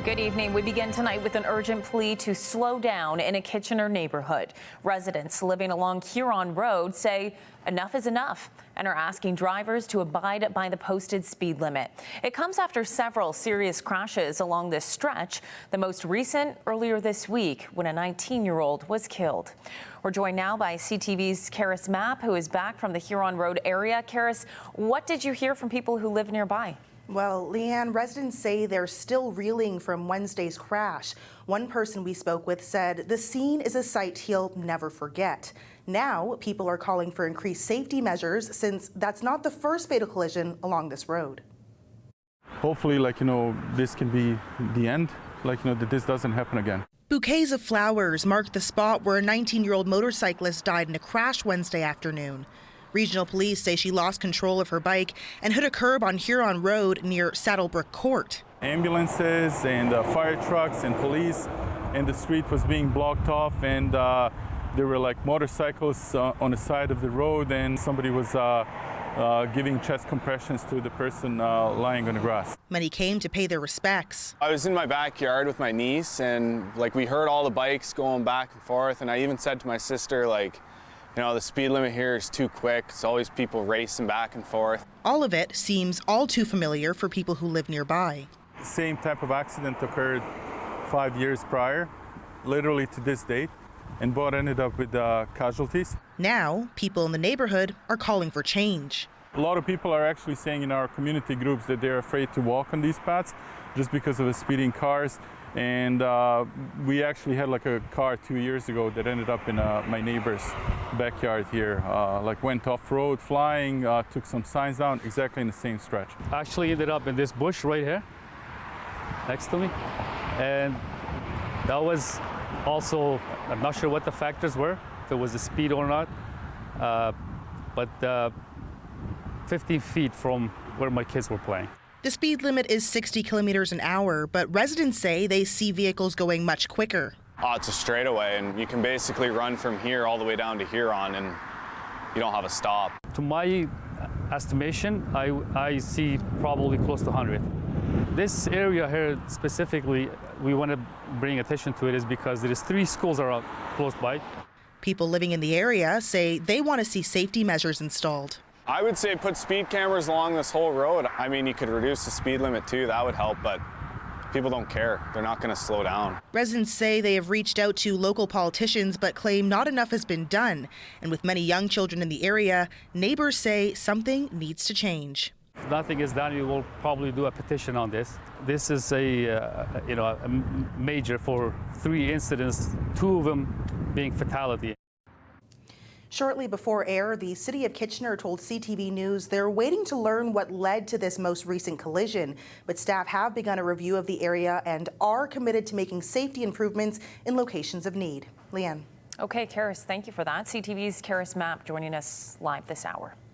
Good evening. We begin tonight with an urgent plea to slow down in a Kitchener neighborhood. Residents living along Huron Road say enough is enough and are asking drivers to abide by the posted speed limit. It comes after several serious crashes along this stretch, the most recent earlier this week when a 19-year-old was killed. We're joined now by CTV's Karis Mapp, who is back from the Huron Road area. Karis, what did you hear from people who live nearby? Well, Leanne, residents say they're still reeling from Wednesday's crash. One person we spoke with said the scene is a sight he'll never forget. Now, people are calling for increased safety measures since that's not the first fatal collision along this road. Hopefully, this can be the end, that this doesn't happen again. Bouquets of flowers marked the spot where a 19-year-old motorcyclist died in a crash Wednesday afternoon. Regional police say she lost control of her bike and hit a curb on Huron Road near Saddlebrook Court. Ambulances and fire trucks and police, and the street was being blocked off, and there were motorcycles on the side of the road, and somebody was giving chest compressions to the person lying on the grass. Many came to pay their respects. I was in my backyard with my niece, and we heard all the bikes going back and forth, and I even said to my sister, the speed limit here is too quick. It's always people racing back and forth. All of it seems all too familiar for people who live nearby. The same type of accident occurred 5 years prior, literally to this date, and both ended up with casualties. Now, people in the neighborhood are calling for change. A lot of people are actually saying in our community groups that they're afraid to walk on these paths just because of the speeding cars. And we actually had a car 2 years ago that ended up in my neighbor's backyard here. Went off-road flying, took some signs down, exactly in the same stretch. Actually ended up in this bush right here next to me. And that was also, I'm not sure what the factors were, if it was the speed or not, but 15 feet from where my kids were playing. The speed limit is 60 kilometers an hour, but residents say they see vehicles going much quicker. It's a straightaway, and you can basically run from here all the way down to Huron, and you don't have a stop. To my estimation, I see probably close to 100. This area here specifically, we want to bring attention to it is because there is 3 schools around close by. People living in the area say they want to see safety measures installed. I would say put speed cameras along this whole road. I mean, you could reduce the speed limit too, that would help, but people don't care. They're not going to slow down. Residents say they have reached out to local politicians but claim not enough has been done. And with many young children in the area, neighbors say something needs to change. If nothing is done, we will probably do a petition on this. This is a major for 3 incidents, 2 of them being fatality. Shortly before air, the City of Kitchener told CTV News they're waiting to learn what led to this most recent collision. But staff have begun a review of the area and are committed to making safety improvements in locations of need. Leanne. Okay, Karis, thank you for that. CTV's Karis Mapp joining us live this hour.